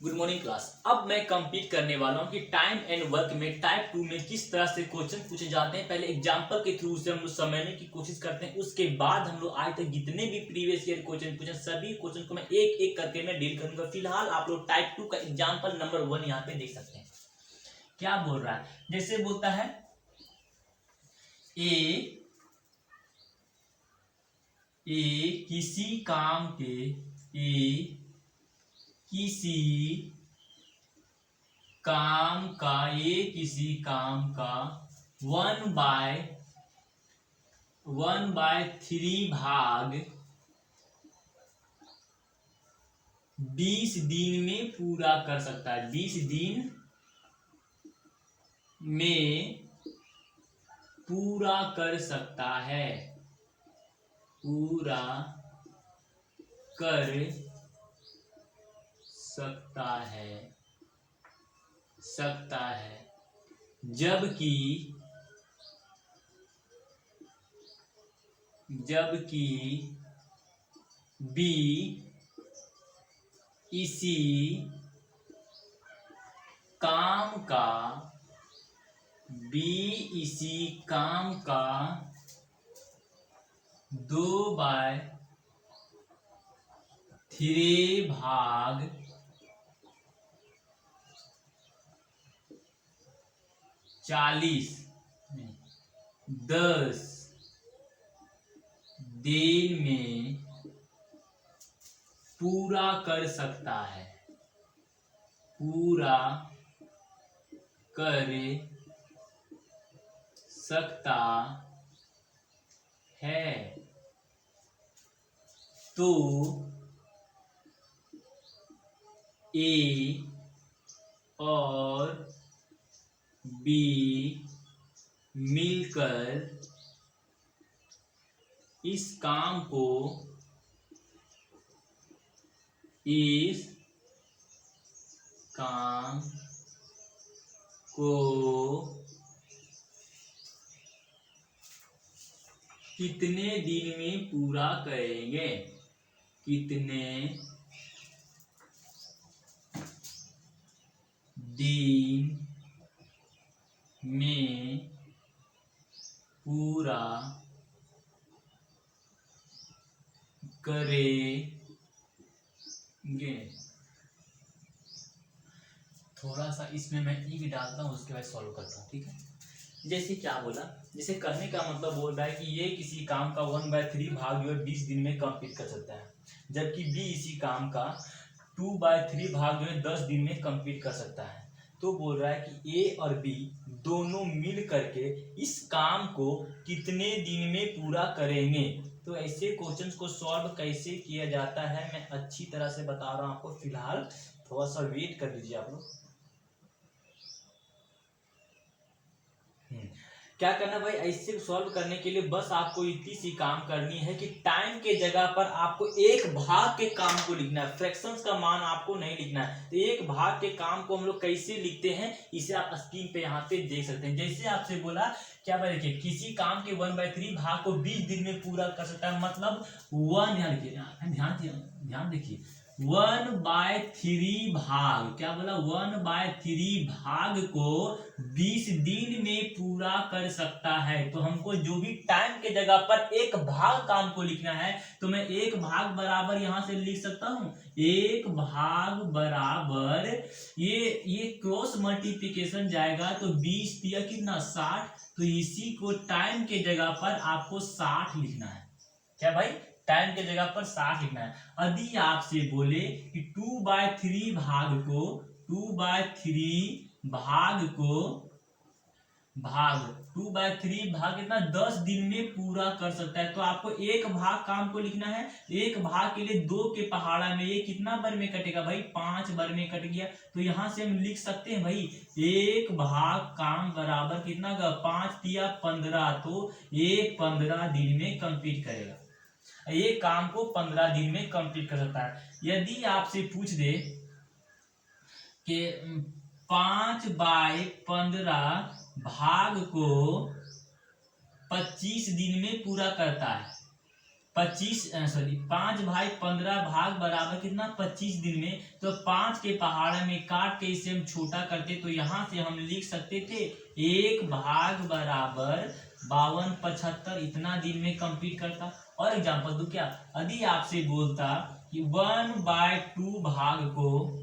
Good morning class. अब मैं complete करने वाला हूं कि टाइम एंड वर्क में टाइप 2 में किस तरह से क्वेश्चन पूछे जाते हैं। पहले एग्जांपल के थ्रू से हम लोग समझने की कोशिश करते हैं, उसके बाद हम लोग आज तक जितने भी प्रीवियस ईयर क्वेश्चन पूछे सभी क्वेश्चन को मैं एक एक करके मैं डील करूंगा। फिलहाल आप लोग टाइप 2 का एग्जाम्पल नंबर 1 यहाँ पे देख सकते हैं। क्या बोल रहा है, जैसे बोलता है किसी काम के किसी काम का 1/3 भाग 20 दिन में पूरा कर सकता है। 20 दिन में पूरा कर सकता है, पूरा कर सकता है जबकि बी इसी काम का 2/3 भाग 10 दिन में पूरा कर सकता है, तो ए और बी मिलकर इस काम को कितने दिन में पूरा करेंगे, कितने दिन में पूरा करेंगे। थोड़ा सा इसमें मैं ई भी डालता हूँ, उसके बाद सॉल्व करता हूँ, ठीक है। जैसे क्या बोला, जैसे करने का मतलब बोल रहा है कि ये किसी काम का 1/3 भाग जो है 20 दिन में कंप्लीट कर सकता है, जबकि बी इसी काम का 2/3 भाग जो है 10 दिन में कंप्लीट कर सकता है। तो बोल रहा है कि ए और बी दोनों मिल करके इस काम को कितने दिन में पूरा करेंगे। तो ऐसे क्वेश्चंस को सॉल्व कैसे किया जाता है मैं अच्छी तरह से बता रहा हूँ आपको। फिलहाल थोड़ा सा वेट कर लीजिए आप लोग। क्या करना भाई, ऐसे सॉल्व करने के लिए बस आपको इतनी सी काम करनी है कि टाइम के जगह पर आपको एक भाग के काम को लिखना है, फ्रैक्शंस का मान आपको नहीं लिखना है। तो एक भाग के काम को हम लोग कैसे लिखते हैं इसे आप स्क्रीन पे यहाँ पे देख सकते हैं। जैसे आपसे बोला क्या भाई, देखिए किसी काम के 1/3 भाग को 20 दिन में पूरा कर सकता है, मतलब 1 ध्यान देखिए 1/3 भाग, क्या बोला 1/3 भाग को 20 दिन में पूरा कर सकता है। तो हमको जो भी टाइम के जगह पर एक भाग काम को लिखना है, तो मैं एक भाग बराबर यहां से लिख सकता हूं, एक भाग बराबर ये क्रॉस मल्टीप्लिकेशन जाएगा तो 20 दिया कितना 60, तो इसी को टाइम के जगह पर आपको 60 लिखना है। क्या भाई, टाइम के जगह पर 60 लिखना है। यदि आपसे बोले कि 2/3 भाग कितना 10 दिन में पूरा कर सकता है, तो आपको एक भाग काम को लिखना है। एक भाग के लिए 2 के पहाड़ा में ये कितना बार में कटेगा भाई, 5 बार में कट गया। तो यहां से हम लिख सकते हैं भाई एक भाग काम बराबर कितना का 5 या 15, तो ये 15 दिन में कंप्लीट करेगा। ये काम को 15 दिन में कंप्लीट कर सकता है। यदि आपसे पूछ दे कि 5/15 भाग को 25 दिन में पूरा करता है, 5 भाई 15 भाग बराबर कितना 25 दिन में। तो 5 के पहाड़ में काट के इसे हम छोटा करते तो यहाँ से हम लिख सकते थे 1 भाग बराबर 52 75 इतना दिन में कंप्लीट करता। और एग्जांपल दो क्या, यदि आपसे बोलता कि 1/2 भाग को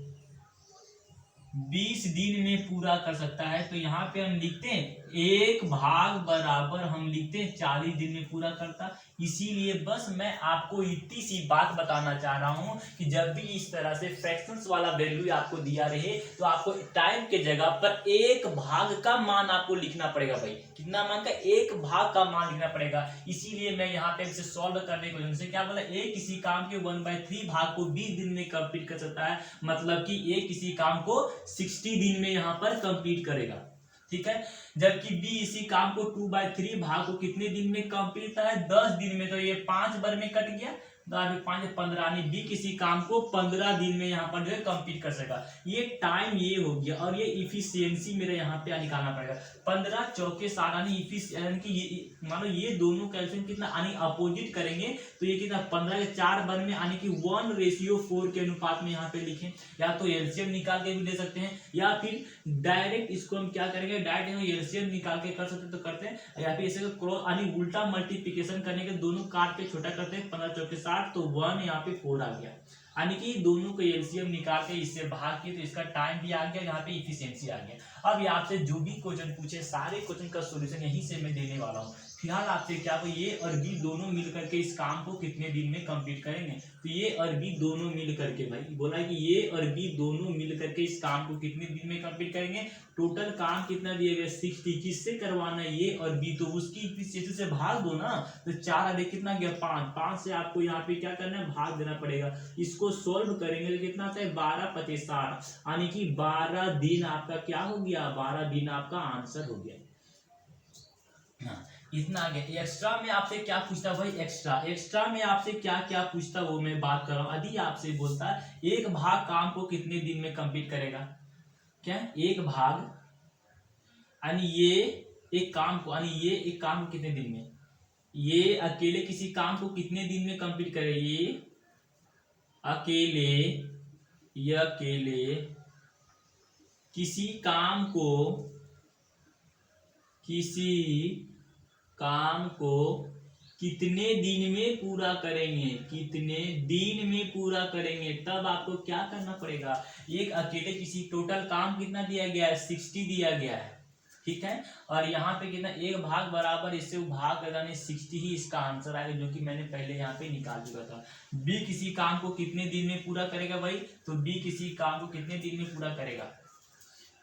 20 दिन में पूरा कर सकता है, तो यहाँ पे हम लिखते हैं 1 भाग बराबर हम लिखते हैं 40 दिन में पूरा करता। इसीलिए बस मैं आपको इतनी सी बात बताना चाह रहा हूँ कि जब भी इस तरह से फ्रैक्शंस वाला वैल्यू आपको दिया रहे तो आपको टाइम के जगह पर 1 भाग का मान आपको लिखना पड़ेगा। भाई कितना मान का 1 भाग का मान लिखना पड़ेगा। इसीलिए मैं यहाँ पे इसे सॉल्व करने को जैसे क्या बोला, ए किसी काम के 1/3 भाग को 20 दिन में कंप्लीट कर सकता है, मतलब कि ए किसी काम को 60 दिन में यहाँ पर कंप्लीट करेगा। ठीक है, जबकि बी इसी काम को 2/3 भाग को कितने दिन में कंप्लीट है, 10 दिन में। तो ये 5 बार में कट गया, 5 15 यानी बी किसी काम को 15 दिन में यहाँ पर जो है कंप्लीट कर सकेगा। ये टाइम ये हो गया और ये इफिशियंसी मेरे यहाँ पे निकालना पड़ेगा। 15 चौके 60 यानी कि मानो ये दोनों कैल्कुलेशन कितना यानी अपोजिट करेंगे तो ये कितना 15 के 4 बार में यानी कि 1:4 के अनुपात में यहाँ पे लिखें। या तो एलसीएम निकाल के भी दे सकते हैं या फिर डायरेक्ट इसको हम क्या करेंगे, डायरेक्ट एलसीएम निकाल के कर सकते तो करते हैं, या फिर इसे यानी उल्टा मल्टीप्लिकेशन करने के दोनों काट के छोटा करते हैं। 15 चौके 60 तो 1 यहाँ पे 4 आ गया, यानी कि दोनों को एलसीएम निकाल के इससे भाग किए तो इसका टाइम भी आ गया, यहाँ पे इफिशियंसी आ गया। अब ये आपसे जो भी क्वेश्चन पूछे सारे क्वेश्चन का सॉल्यूशन यहीं से मैं देने वाला हूँ। फिलहाल आपसे क्या वो ये और बी दोनों मिल करके इस काम को कितने दिन में कंप्लीट करेंगे, तो ये और बी दोनों मिल करके, भाई बोला कि ये और बी दोनों मिल करके इस काम को कितने दिन में कंप्लीट करेंगे। टोटल काम कितना दिया गया 60, किससे करवाना है ये और बी, तो उसकी इफिशिएंसी से भाग दो ना, तो 4 अधिक कितना गया 5 से आपको यहाँ पे क्या करना है भाग देना पड़ेगा। इसको सोल्व करेंगे तो कितना आता है 12 25 60 यानी कि 12 दिन आपका क्या हो गया, 12 दिन आपका आंसर हो गया। हाँ इतना आ गया। एक्स्ट्रा में आपसे क्या पूछता भाई, एक्स्ट्रा में आपसे क्या क्या पूछता वो मैं बात कर रहा हूँ। यदि आपसे बोलता है 1 भाग काम को कितने दिन में कंप्लीट करेगा, क्या 1 भाग यानी ये एक काम को कितने दिन में, ये अकेले किसी काम को कितने दिन में कंप्लीट करे, ये अकेले किसी काम को कितने दिन में पूरा करेंगे, तब आपको क्या करना पड़ेगा। एक अकेले किसी टोटल काम कितना दिया गया है 60 दिया गया है, ठीक है, और यहाँ पे कितना 1 भाग बराबर इससे भाग कर जाने 60 ही इसका आंसर आएगा, जो कि मैंने पहले यहाँ पे निकाल चुका था। बी किसी काम को कितने दिन में पूरा करेगा भाई, तो बी किसी काम को कितने दिन में पूरा करेगा,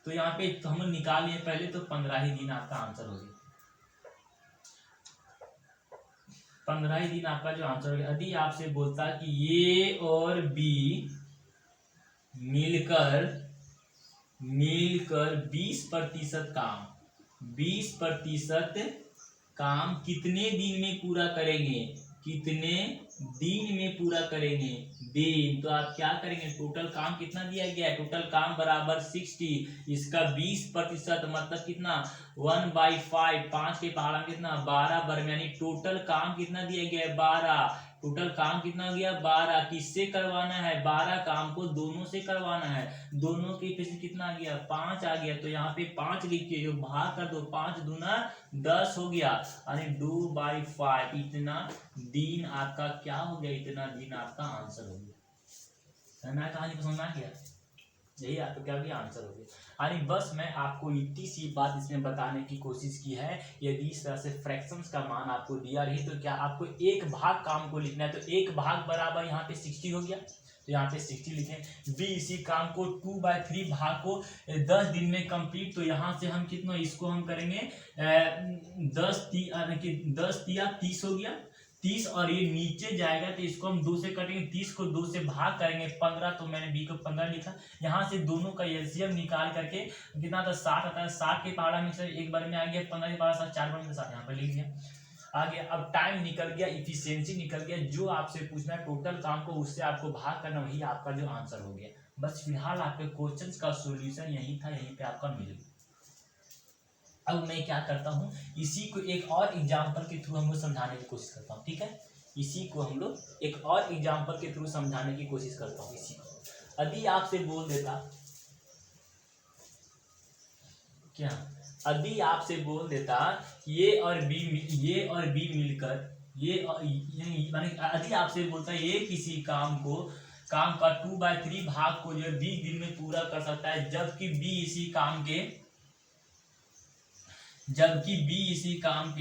तो यहाँ पे तो हम निकाल लिए पहले, तो 15 ही दिन आपका आंसर हो गया। 15 ही दिन आपका जो आंसर हो गया। यदि आपसे बोलता कि ये और बी मिलकर 20% काम कितने दिन में पूरा करेंगे, दिन, तो आप क्या करेंगे, टोटल काम कितना दिया गया है, टोटल काम बराबर 60, इसका 20% मतलब कितना 1/5, 5 के पहाड़ा में कितना 12 बार में, यानी टोटल काम कितना दिया गया है 12, टोटल काम कितना हो गया 12, किससे करवाना है 12 काम को दोनों से करवाना है, दोनों की फिर कितना आ गया 5 आ गया, तो यहाँ पे 5 लिखिए, जो भाग कर दो 5 दूना 10 हो गया, यानी 2/5 इतना दिन आपका क्या हो गया, इतना दिन आपका आंसर हो गया। मैं कहानी पसंद आ गया, यही आपका क्या भी आंसर हो गया। यानी बस मैं आपको इतनी सी बात इसमें बताने की कोशिश की है। यदि इस तरह से फ्रैक्शंस का मान आपको दिया रही तो क्या आपको 1 भाग काम को लिखना है, तो 1 भाग बराबर यहाँ पे 60 हो गया, तो यहाँ पे 60 लिखें। बी इसी काम को 2/3 भाग को 10 दिन में कंप्लीट, तो यहाँ से हम कितना इसको हम करेंगे 10 तिया 30 हो गया, 30 और ये नीचे जाएगा तो इसको हम 2 से कटेंगे, 30 को 2 से भाग करेंगे 15, तो मैंने बी को 15 लिखा। यहाँ से दोनों का एलसीएम निकाल करके कितना था 60 आता है, 60 के पहाड़ा में से एक बार में आ गया 15 के पहाड़ा 4 बार में 7 यहाँ पर लिख दिया आ गया। अब टाइम निकल गया, इफिशियंसी निकल गया, जो आपसे पूछना है टोटल काम को उससे आपको भाग करना, वही आपका जो आंसर हो गया। बस फिलहाल आपके क्वेश्चन का सोल्यूशन यही था, यहीं पे आपका मिल गया। अब मैं क्या करता हूँ, इसी को एक और एग्जाम्पल के थ्रू हम लोग समझाने की कोशिश करता हूँ, ठीक है। इसी को हम लोग एक और एग्जाम्पल के थ्रू समझाने की कोशिश करता हूँ। इसी को यदि आपसे बोल देता क्या, यदि आपसे बोल देता ये और बी मिलकर माने यदि आपसे बोलता है ये किसी काम का 2/3 भाग को जो 20 दिन में पूरा कर सकता है, जबकि बी इसी काम के 3/3 जबकि बी इसी काम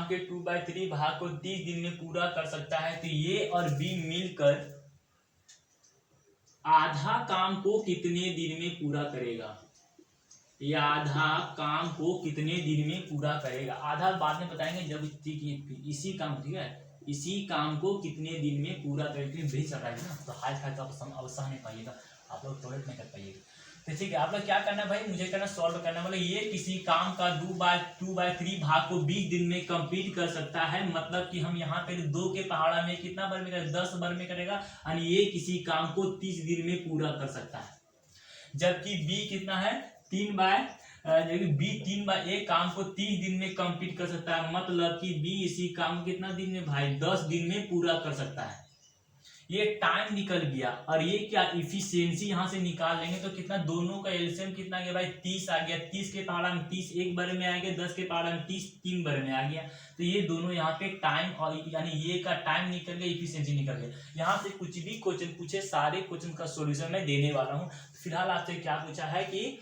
के 2/3 भाग को 30 दिन में पूरा कर सकता है, तो ये और बी मिलकर आधा काम को कितने दिन में पूरा करेगा? ये आधा काम को कितने दिन में पूरा करेगा? आधा बाद में बताएंगे जब इसी काम, ठीक है, इसी काम को कितने दिन में पूरा करेगा। भेज रहा है ना, तो हाई फाई तो आप अवश्य नहीं पाइएगा, आप लोग टॉयलेट नहीं कर पाइएगा। तो ठीक है, आप लोग क्या करना भाई, मुझे करना सॉल्व करना, मतलब ये किसी काम का 2/3 भाग को 20 दिन में कंप्लीट कर सकता है, मतलब कि हम यहाँ पे 2 के पहाड़ा में कितना बार में करेगा, 10 बार में करेगा, और ये किसी काम को 30 दिन में पूरा कर सकता है। जबकि बी कितना है, 3/1 काम को 30 दिन में कंप्लीट कर सकता है, मतलब कि बी इसी काम कितना दिन में भाई, 10 दिन में पूरा कर सकता है। ये टाइम निकल गया, और ये क्या इफिशियंसी यहां से निकाल लेंगे तो कितना, दोनों का एलसीएम कितना गया भाई, 30 आ गया। 30 के पहाड़ा में 30 एक बार में आ गया, 10 के पहाड़ा में 30 3 बार में आ गया। तो ये दोनों यहाँ पे टाइम, और यानी ये का टाइम निकल गया, इफिशियंसी निकल गया। यहाँ से कुछ भी क्वेश्चन पूछे, सारे क्वेश्चन का सोल्यूशन मैं देने वाला हूँ। फिलहाल आपसे क्या पूछा है कि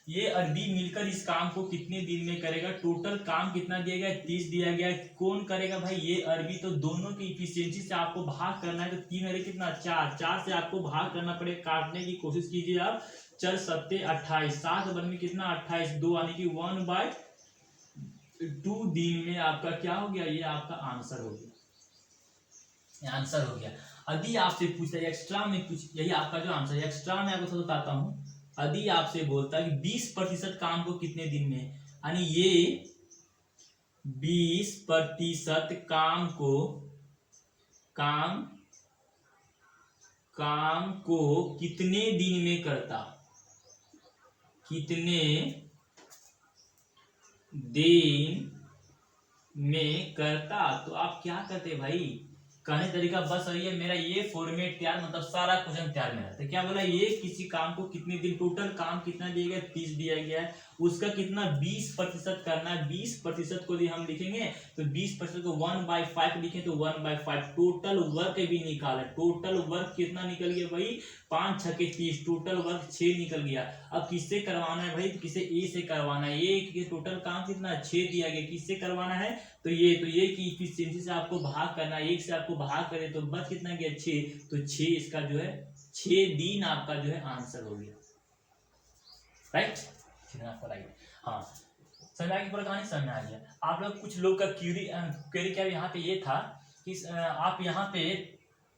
ये और बी मिलकर इस काम को कितने दिन में करेगा, टोटल काम कितना दिया गया, 30 दिया गया। कौन करेगा भाई, ये और बी। तो दोनों की इफिशियंसी से आपको भाग करना है, तो 3 अरे कितना 4 से आपको भाग करना पड़ेगा। काटने की कोशिश कीजिए आप, 4 सत्ते 28, 7 वन में कितना 28, 2 यानी कि 1/2 दिन में आपका क्या हो गया, ये आपका आंसर हो गया, आंसर हो गया। यदि आपसे पूछता है एक्स्ट्रा में कुछ, यही आपका जो आंसर है। एक्स्ट्रा में आपको बताता हूँ, यदि आपसे बोलता है कि 20% काम को कितने दिन में, यानी ये 20% काम को कितने दिन में करता, कितने दिन में करता, तो आप क्या करते भाई, कहने तरीका बस वही है। मेरा ये फॉर्मेट तैयार, मतलब सारा क्वेश्चन तैयार मेरा। तो क्या बोला, ये किसी काम को कितने दिन, टोटल काम कितना दिया गया, 30 दिया गया है, उसका कितना 20% करना है। 20% को हम लिखेंगे तो 20% को 1/5 लिखे तो 1/5। टोटल वर्क भी निकाला, टोटल वर्क कितना निकल गया भाई, 5 6 30, टोटल वर्क 6 निकल गया। अब किससे करवाना है भाई, किसे ए से करवाना है। ये टोटल काम कितना 6 दिया गया, किससे करवाना है, तो ये की इफिशियंसी से आपको भाग करना है, 1 से आपको भाग करे तो बस कितना गया 6, तो 6 इसका जो है 6 दिन आपका जो है आंसर हो गया, राइट। आपको राइट, हाँ समझ आ गई पूरा कहानी, समझ आ गया। आप लोग कुछ लोग का क्वेरी क्या यहाँ पे ये था कि आप यहाँ पे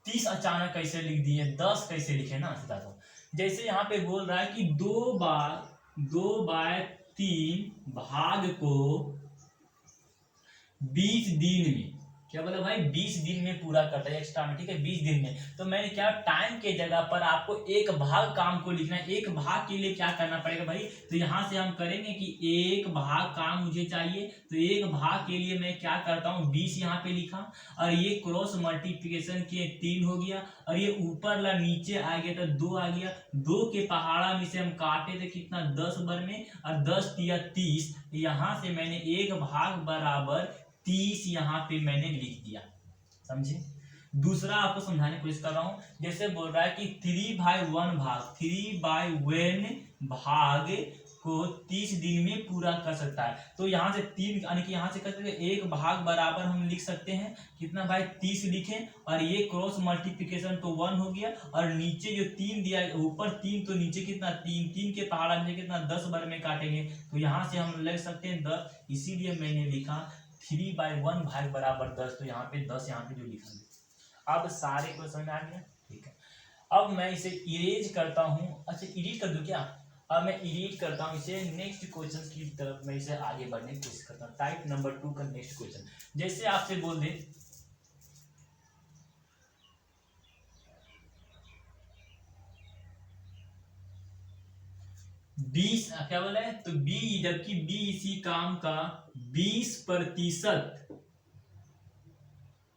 30 अचानक कैसे लिख दिए, 10 कैसे लिखे ना, बताता हूँ। जैसे यहाँ पे बोल रहा है कि 2/3 भाग को 20 दिन में, क्या बोला भाई, 20 दिन में पूरा करता है एक्स्ट्रा में, ठीक है, 20 दिन में। तो मैंने क्या, टाइम के जगह पर आपको एक भाग काम को लिखना है। एक भाग के लिए क्या करना पड़ेगा भाई, तो यहां से हम करेंगे कि एक भाग काम मुझे चाहिए, तो एक भाग के लिए मैं क्या करता हूं, 20 यहाँ पे लिखा, और ये क्रॉस मल्टीप्लिकेशन के 3 हो गया, और ये ऊपर ला नीचे आ गया तो 2 आ गया। 2 के पहाड़ा में से हम काटे थे कितना, 10 बार में, और 10 या 30, यहां से मैंने एक भाग बराबर 30 यहाँ पे मैंने लिख दिया, समझे। दूसरा आपको समझाने की कोशिश कर रहा हूं, जैसे बोल रहा है कि 3/1 भाग को 30 दिन में पूरा कर सकता है। तो यहाँ से 3 यानी कि यहाँ से कहते हैं एक भाग बराबर हम लिख सकते हैं कितना भाई, 30 लिखें, और ये क्रॉस मल्टीप्लिकेशन तो 1 हो गया, और नीचे जो 3 दिया, ऊपर 3 तो नीचे कितना 3, 3 के पहाड़ा में कितना 10 बार में काटेंगे, तो यहाँ से हम लिख सकते हैं 10, इसीलिए मैंने लिखा 3/1 भाग बराबर 10, तो यहाँ पे 10 यहाँ पे जो लिखा है। अब सारे को समझ आ गया, ठीक है। अब मैं इसे इरेज करता हूँ, अच्छा एडिट कर दूं क्या, अब मैं एडिट करता हूँ इसे, नेक्स्ट क्वेश्चन की तरफ मैं इसे आगे बढ़ने की कोशिश करता हूँ। टाइप नंबर 2 का नेक्स्ट क्वेश्चन, जैसे आपसे बोल दे 20 क्या बोला है, तो बी, जबकि बी इसी काम का 20%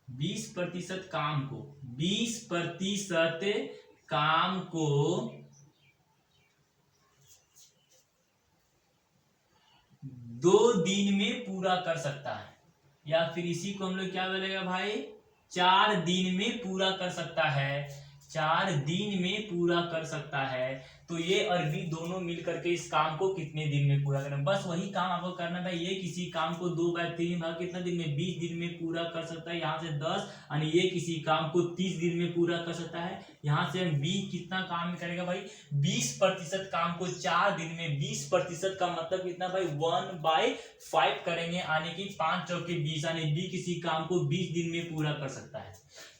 20% काम को 20% काम को 2 दिन में पूरा कर सकता है, या फिर इसी को हम लोग क्या बोलेगा भाई, 4 दिन में पूरा कर सकता है, 4 दिन में पूरा कर सकता है। तो ये और बी दोनों मिलकर के इस काम को कितने दिन में पूरा करें, बस वही काम आपको करना था। ये किसी काम को 2/3 भाग कितना दिन में, 20 दिन में पूरा कर सकता है, यहाँ से 10, और ये किसी काम को 30 दिन में पूरा कर सकता है। यहाँ से हम बी कितना काम करेगा भाई, 20% काम को 4 दिन में, 20% का मतलब कितना भाई, 1/5 करेंगे, यानी कि 5 चौके 20, यानी बी किसी काम को 20 दिन में पूरा कर सकता है।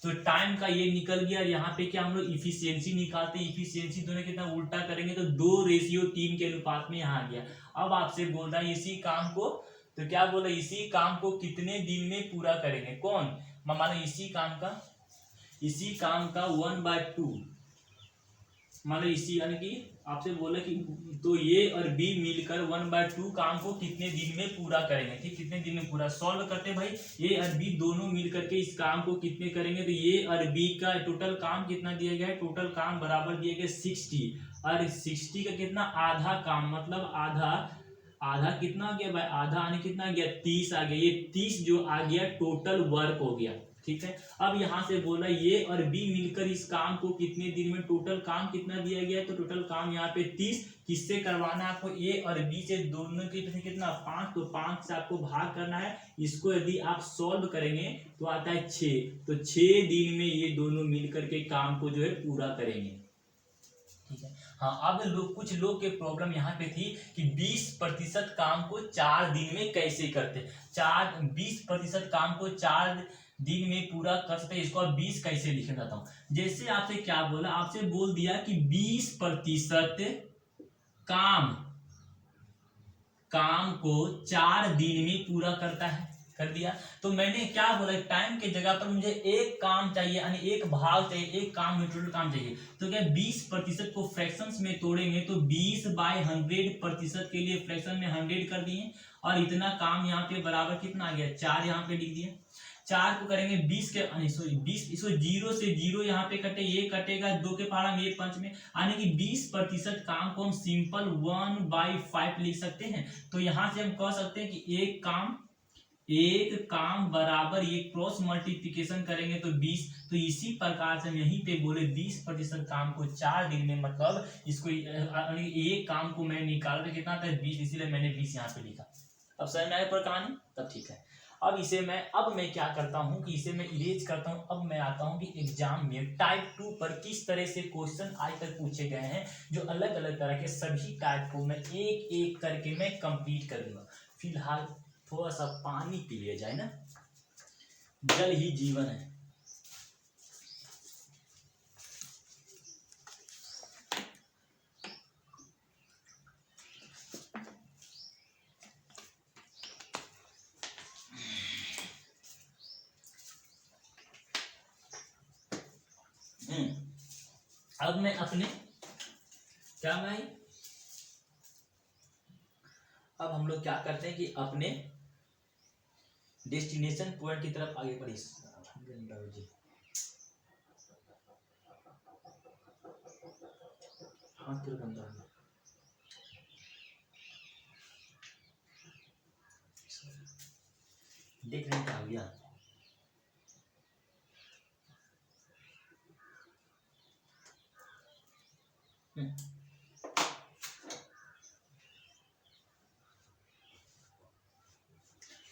तो टाइम का ये निकल गया। यहाँ पे क्या हम लोग इफिशियंसी निकालते हैं, इफिशियंसी दोनों कितना उल्टा करेंगे तो 2:3 के अनुपात में यहाँ आ गया। अब आपसे बोल रहा है इसी काम को, तो क्या बोला, इसी काम को कितने दिन में पूरा करेंगे, कौन, मान लो इसी काम का 1/2, मान लो इसी, यानी कि आपसे बोला कि तो ये और बी मिलकर 1/2 काम को कितने दिन में पूरा करेंगे, ठीक, कितने दिन में पूरा सॉल्व करते हैं भाई। ये और बी दोनों मिलकर के इस काम को कितने करेंगे, तो ये और बी का टोटल काम कितना दिया गया है, टोटल काम बराबर दिया गया 60, और 60 का कितना, आधा काम, मतलब आधा कितना आ गया भाई, आधा आने कितना आ गया, 30 आ गया। ये 30 जो आ गया टोटल वर्क हो गया, ठीक है। अब यहां से बोला ये और बी मिलकर इस काम को कितने दिन में, टोटल काम कितना दिया गया है, तो टोटल काम यहाँ पे 30, किससे करवाना है आपको, ए और बी से, दोनों के कितना 5, तो 5 से आपको भाग करना है। इसको यदि आप सॉल्व करेंगे तो आता है 6, तो 6 दिन में ये दोनों मिलकर के काम को जो है पूरा करेंगे, ठीक है। हाँ, अब कुछ लोग के प्रॉब्लम यहाँ पे थी कि 20% काम को 4 दिन में कैसे करते, 20% काम को 4 दिन में पूरा कर सकते, इसको आप 20 कैसे लिखना चाहता हूं। जैसे आपसे क्या बोला, आपसे बोल दिया कि 20% काम को 4 दिन में पूरा करता है, कर दिया। तो मैंने क्या बोला, टाइम के जगह पर मुझे एक काम चाहिए, यानी एक भाग चाहिए, एक काम में टोटल काम चाहिए। तो क्या 20% को फ्रैक्शंस में तोड़ेंगे तो 20/100% के लिए फ्रैक्शन में 100 कर दिए, और इतना काम यहाँ पे बराबर कितना आ गया, 4 यहाँ पे लिख दिए। 4 को करेंगे 20 के, सॉरी 20, इसको 0 से 0 यहाँ पे कटे, ये कटेगा 2 के पहाड़ा में, ये 5 में, यानी कि 20% काम को हम सिंपल 1/5 लिख सकते हैं। तो यहाँ से हम कह सकते हैं कि एक काम बराबर, ये क्रॉस मल्टीप्लिकेशन करेंगे तो 20। तो इसी प्रकार से हम यहीं पे बोले 20% काम को 4 दिन में, मतलब इसको एक काम को मैं निकाल रहा कितना था 20, इसीलिए मैंने 20 यहाँ पे लिखा। अब समझ में आया पर कहानी, तब ठीक है। अब मैं क्या करता हूँ कि इसे मैं इरेज करता हूँ। अब मैं आता हूँ कि एग्जाम में टाइप 2 पर किस तरह से क्वेश्चन आज तक पूछे गए हैं, जो अलग अलग तरह के सभी टाइप को मैं एक एक करके मैं कंप्लीट करूंगा। फिलहाल थोड़ा सा पानी पी लिया जाए ना, जल ही जीवन है। अब मैं अपने क्या भाई, अब हम लोग क्या करते हैं कि अपने डेस्टिनेशन पॉइंट की तरफ आगे बढ़ी। हाथ तो गंदा है, देख रहे हैं क्या हो गया।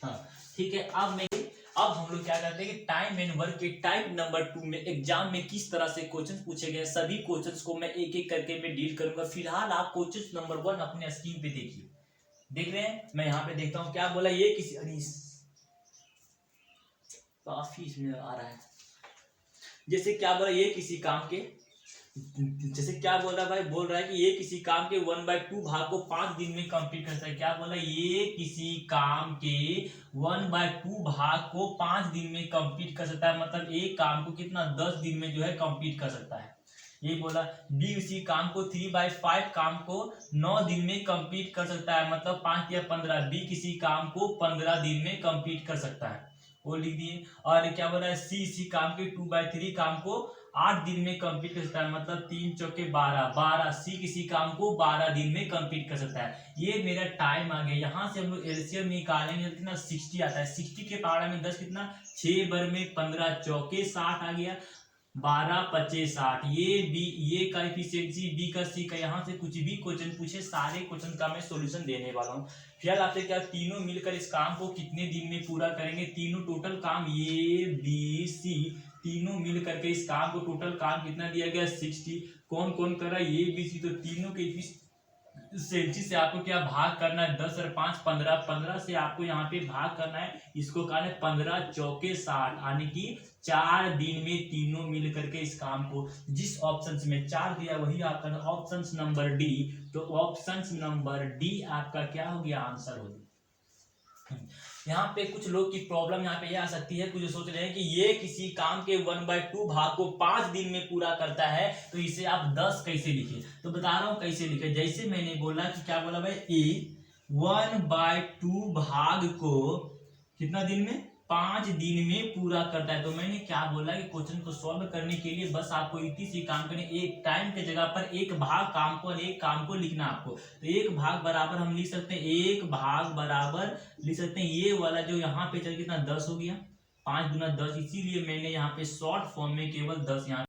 हाँ ठीक है। अब हम लोग क्या करते हैं कि टाइम एंड वर्क के टाइप नंबर 2 में एग्जाम में किस तरह से क्वेश्चन पूछे गए, सभी क्वेश्चंस को मैं एक एक करके मैं डील करूंगा। फिलहाल आप क्वेश्चन नंबर 1 अपने स्क्रीन पे देखिए, देख रहे हैं, मैं यहाँ पे देखता हूँ क्या बोला, ये किसी काफी इसमें आ रहा है। जैसे क्या बोला, ये किसी काम के, जैसे क्या बोल रहा है भाई, बोल रहा है कि ये किसी काम के 1/2 भाग को 5 दिन में कंप्लीट कर सकता है। क्या बोला, ये किसी काम के 1/2 भाग को 5 दिन में कंप्लीट कर सकता है, मतलब एक काम को कितना 10 दिन में जो है कंप्लीट कर सकता है। ये बोला बी उसी काम को 3/5 काम को 9 दिन में कंप्लीट कर सकता है, मतलब 5 या 15, बी किसी काम को 15 दिन में कंप्लीट कर सकता है, वो लिख दिए। और क्या बोला है, सी इसी काम के 2/3 काम को 8 दिन में कंप्लीट कर सकता है, मतलब 3 चौके 12, सी किसी काम को 12 दिन में कंप्लीट कर सकता है। ये मेरा टाइम आ गया। यहाँ से हम लोग एलसीएम निकालेंगे कितना 60 आता है, 60 के पावर में 10 कितना 6 बर में 15 चौके 60 आ गया, 12 25 60। ये का एफिशिएंसी बी का सी का। यहाँ से कुछ भी क्वेश्चन पूछे सारे क्वेश्चन का मैं सॉल्यूशन देने वाला हूँ। फिलहाल आपसे क्या तीनों मिलकर इस काम को कितने दिन में पूरा करेंगे, तीनों टोटल काम ए बी सी तीनों मिल करके इस काम को टोटल काम कितना दिया गया 60। कौन कौन कर रहा है ए बी सी, तो तीनों के एफिशिएंसी से आपको क्या भाग करना है, 10 और 5 15, 15 से आपको यहाँ पे भाग करना है, इसको कहना है 15 चौके 60, यानी कि 4 दिन में तीनों मिल करके इस काम को, जिस ऑप्शन में 4 दिया वही आपका ऑप्शन नंबर डी। तो ऑप्शन नंबर डी आपका क्या हो गया, आंसर हो गया। यहाँ पे कुछ लोग की प्रॉब्लम यहाँ पे यह आ सकती है, कुछ सोच रहे हैं कि ये किसी काम के 1/2 भाग को 5 दिन में पूरा करता है, तो इसे आप 10 कैसे लिखे। तो बता रहा हूँ कैसे लिखे। जैसे मैंने बोला कि क्या बोला भाई, ए 1/2 भाग को कितना दिन में 5 दिन में पूरा करता है। तो मैंने क्या बोला कि क्वेश्चन को सॉल्व करने के लिए बस आपको इतनी सी काम करने, एक टाइम के जगह पर एक भाग काम को और एक काम को लिखना आपको। तो एक भाग बराबर हम लिख सकते हैं, एक भाग बराबर लिख सकते हैं ये वाला जो यहाँ पे चल कितना 10 हो गया, 5 गुना 10, इसीलिए मैंने यहाँ पे शॉर्ट फॉर्म में केवल 10 यहाँ